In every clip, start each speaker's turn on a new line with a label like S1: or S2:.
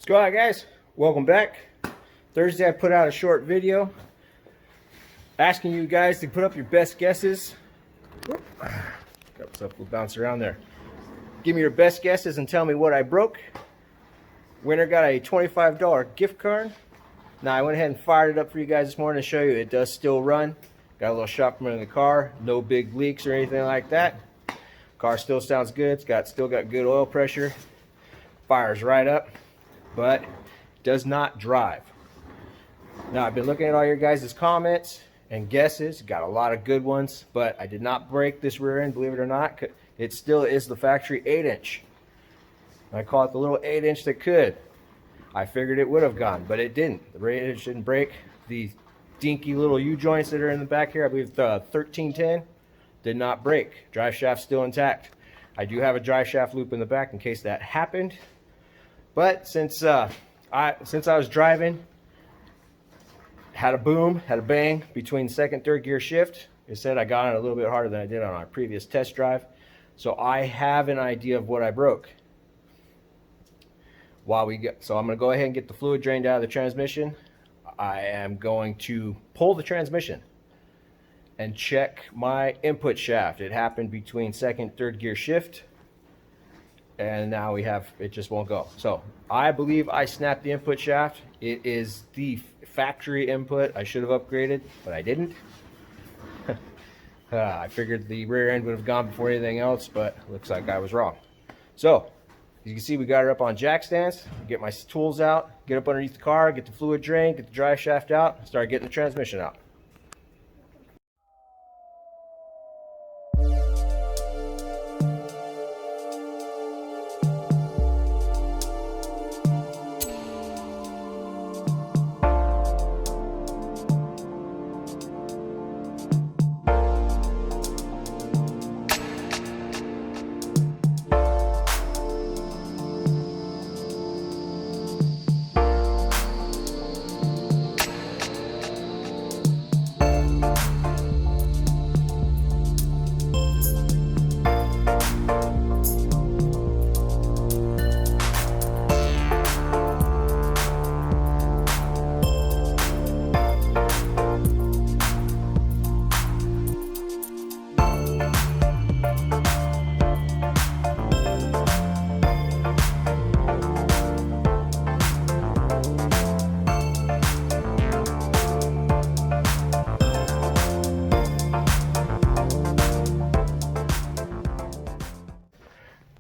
S1: What's going on, guys? Welcome back. Thursday I put out a short video asking you guys to put up your best guesses. Got myself a bounce around there. Give me your best guesses and tell me what I broke. Winner got a $25 gift card. Now I went ahead and fired it up for you guys this morning to show you it does still run. Got a little shock from in the car, no big leaks or anything like that. Car still sounds good. It's still got good oil pressure. Fires right up, but does not drive. Now I've been looking at all your guys' comments and guesses. Got a lot of good ones, but I did not break this rear end, believe it or not. It still is the factory 8-inch. I call it the little 8-inch that could. I figured it would have gone, but it didn't. The rear edge didn't break. The dinky little U-joints that are in the back here, I believe the 1310, did not break. Drive shaft still intact. I do have a drive shaft loop in the back in case that happened. But since I was driving, had a boom, had a bang between second, third gear shift. It said I got it a little bit harder than I did on our previous test drive. So I have an idea of what I broke. So I'm going to go ahead and get the fluid drained out of the transmission. I am going to pull the transmission and check my input shaft. It happened between second, third gear shift, and now it just won't go. So I believe I snapped the input shaft. It is the factory input. I should have upgraded, but I didn't. I figured the rear end would have gone before anything else, but looks like I was wrong. So as you can see, we got her up on jack stands. Get my tools out, get up underneath the car, get the fluid drain, get the drive shaft out, start getting the transmission out.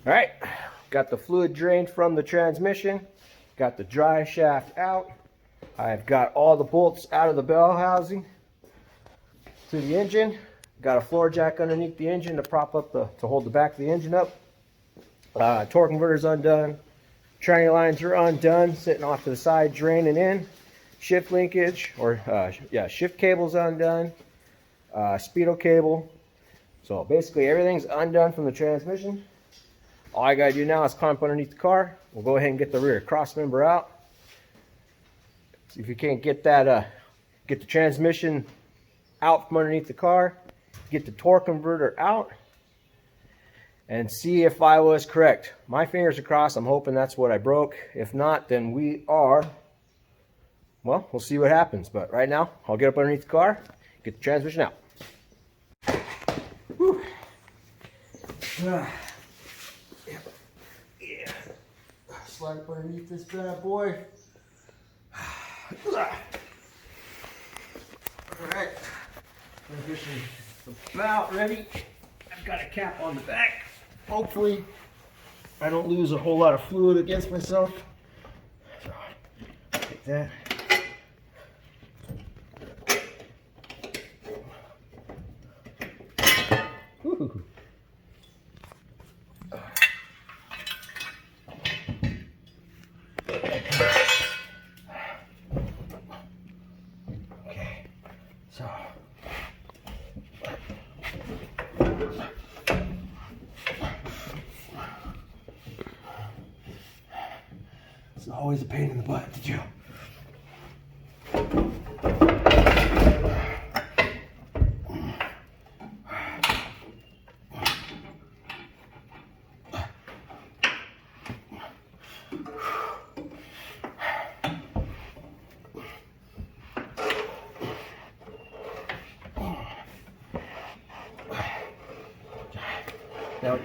S1: All right, got the fluid drained from the transmission, got the drive shaft out. I've got all the bolts out of the bell housing to the engine. Got a floor jack underneath the engine to prop up to hold the back of the engine up. Torque converter's undone. Tranny lines are undone, sitting off to the side, draining in. Shift linkage, shift cable's undone. Speedo cable. So basically everything's undone from the transmission. All I gotta do now is climb up underneath the car. We'll go ahead and get the rear cross member out. See if you can't get that, get the transmission out from underneath the car, get the torque converter out, and see if I was correct. My fingers are crossed. I'm hoping that's what I broke. If not, then we'll see what happens. But right now, I'll get up underneath the car, get the transmission out. Whew. Slide up underneath this bad boy. Alright, transmission is about ready. I've got a cap on the back. Hopefully I don't lose a whole lot of fluid against myself. So take that. Woo. So, it's always a pain in the butt to do.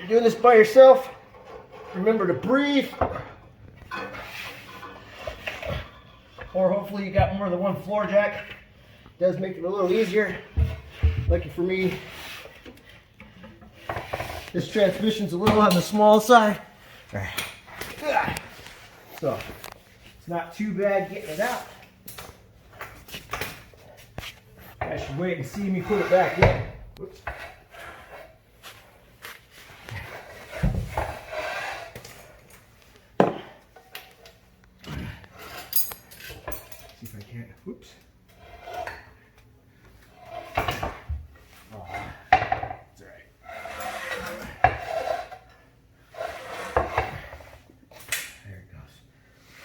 S1: doing this by yourself, remember to breathe. Or hopefully you got more than one floor jack. It does make it a little easier. Lucky for me, this transmission's a little on the small side. All right. So it's not too bad getting it out. I should wait and see me put it back in. Whoops. See if I can't. Whoops. Oh, that's all right. There it goes.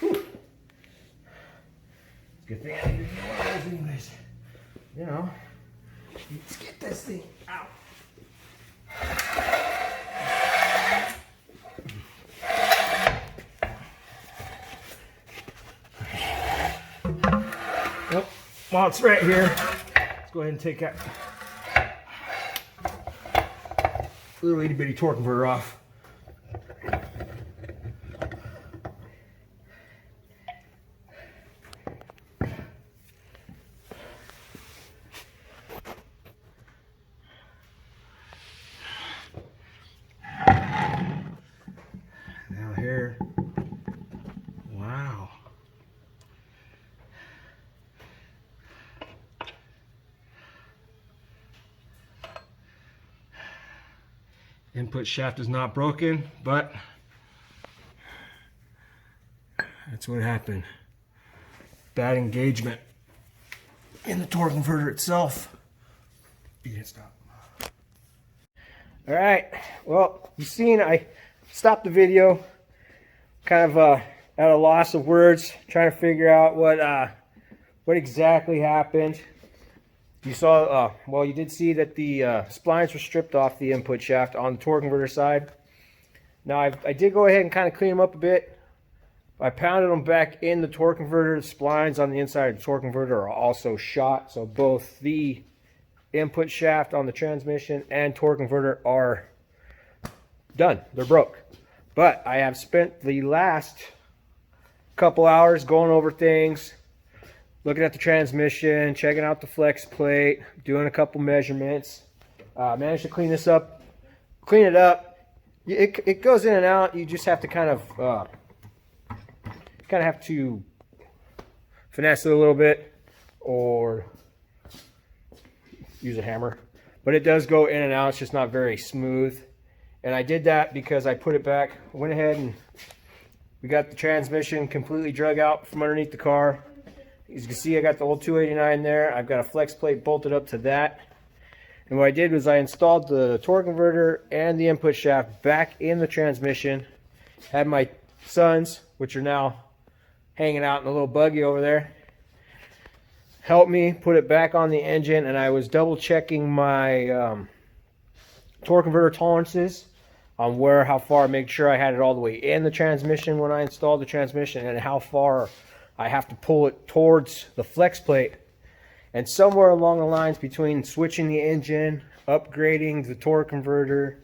S1: Whew. Good thing I didn't do one of those anyways. You know, let's get this thing out. Well, while it's right here, let's go ahead and take that little itty bitty torque converter off. Now here, wow. Input shaft is not broken, but that's what happened. Bad engagement in the torque converter itself. You can't stop. All right, well, you've seen I stopped the video, kind of at a loss of words, trying to figure out what exactly happened. You saw, well, you did see that the splines were stripped off the input shaft on the torque converter side. Now, I did go ahead and kind of clean them up a bit. I pounded them back in the torque converter. The splines on the inside of the torque converter are also shot, so both the input shaft on the transmission and torque converter are done. They're broke. But I have spent the last couple hours going over things, looking at the transmission, checking out the flex plate, doing a couple measurements. Managed to clean this up, clean it up. It goes in and out. You just have to kind of have to finesse it a little bit or use a hammer. But it does go in and out. It's just not very smooth. And I did that because I put it back, went ahead and we got the transmission completely drug out from underneath the car. As you can see, I got the old 289 there. I've got a flex plate bolted up to that. And what I did was I installed the torque converter and the input shaft back in the transmission. Had my sons, which are now hanging out in a little buggy over there, help me put it back on the engine. And I was double checking my torque converter tolerances on how far, make sure I had it all the way in the transmission when I installed the transmission, and how far I have to pull it towards the flex plate. And somewhere along the lines between switching the engine, upgrading the torque converter,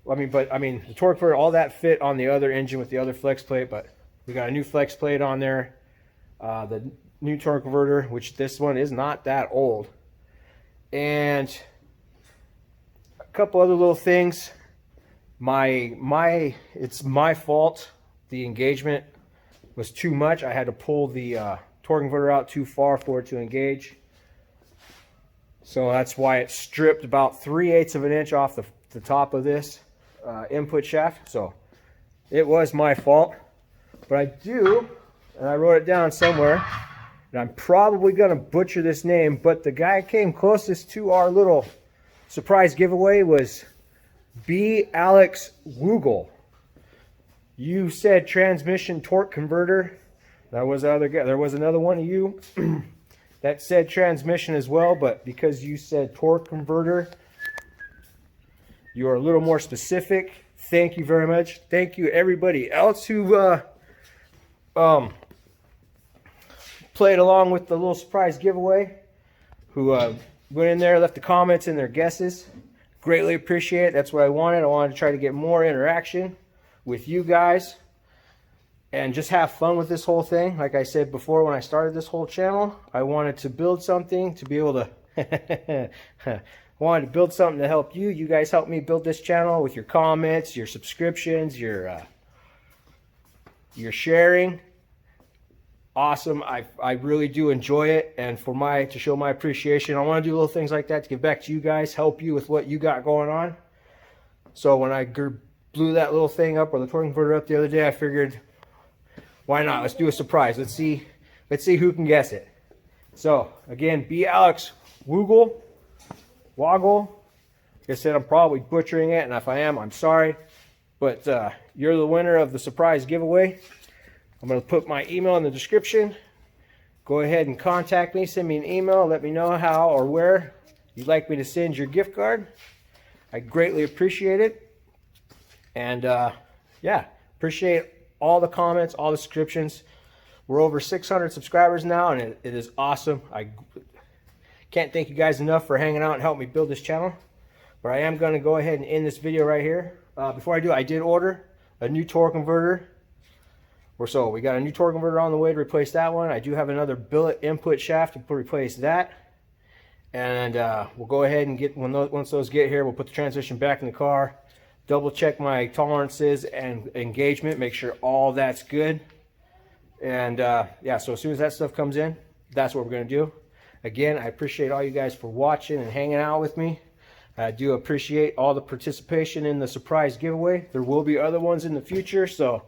S1: the torque converter, all that fit on the other engine with the other flex plate, but we got a new flex plate on there, the new torque converter, which this one is not that old, and a couple other little things. It's my fault. The engagement was too much. I had to pull the torque converter out too far for it to engage. So that's why it stripped about 3/8 of an inch off the top of this input shaft. So it was my fault. But I do, and I wrote it down somewhere, and I'm probably going to butcher this name, but the guy came closest to our little surprise giveaway was B. Alex Woogle. You said transmission torque converter. That was the other guy. There was another one of you that said transmission as well, but because you said torque converter, you are a little more specific. Thank you very much. Thank you everybody else who played along with the little surprise giveaway, who went in there, left the comments and their guesses. greatly appreciate it. That's what I wanted. I wanted to try to get more interaction with you guys and just have fun with this whole thing. Like I said before, when I started this whole channel, I wanted to build something to be able to I wanted to build something to help you. You guys help me build this channel with your comments, your subscriptions, your sharing. Awesome. I really do enjoy it, and to show my appreciation, I want to do little things like that to give back to you guys, help you with what you got going on. So when I blew that little thing up, or the torque converter up the other day, I figured, why not? Let's do a surprise. Let's see who can guess it. So again, B Alex Woggle. Like I said, I'm probably butchering it, and if I am, I'm sorry. But you're the winner of the surprise giveaway. I'm going to put my email in the description. Go ahead and contact me. Send me an email. Let me know how or where you'd like me to send your gift card. I greatly appreciate it. And yeah, appreciate all the comments, all the subscriptions. We're over 600 subscribers now, and it is awesome. I can't thank you guys enough for hanging out and helping me build this channel. But I am going to go ahead and end this video right here. Before I do, I did order a new torque converter. So we got a new torque converter on the way to replace that one. I do have another billet input shaft to replace that. And we'll go ahead and get, once those get here, we'll put the transmission back in the car. Double check my tolerances and engagement, make sure all that's good. And yeah, so as soon as that stuff comes in, that's what we're going to do. Again, I appreciate all you guys for watching and hanging out with me. I do appreciate all the participation in the surprise giveaway. There will be other ones in the future, so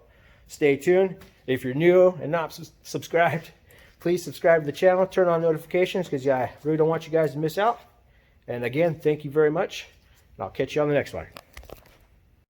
S1: stay tuned. If you're new and not subscribed, please subscribe to the channel, turn on notifications, because I really don't want you guys to miss out. And again, thank you very much, and I'll catch you on the next one.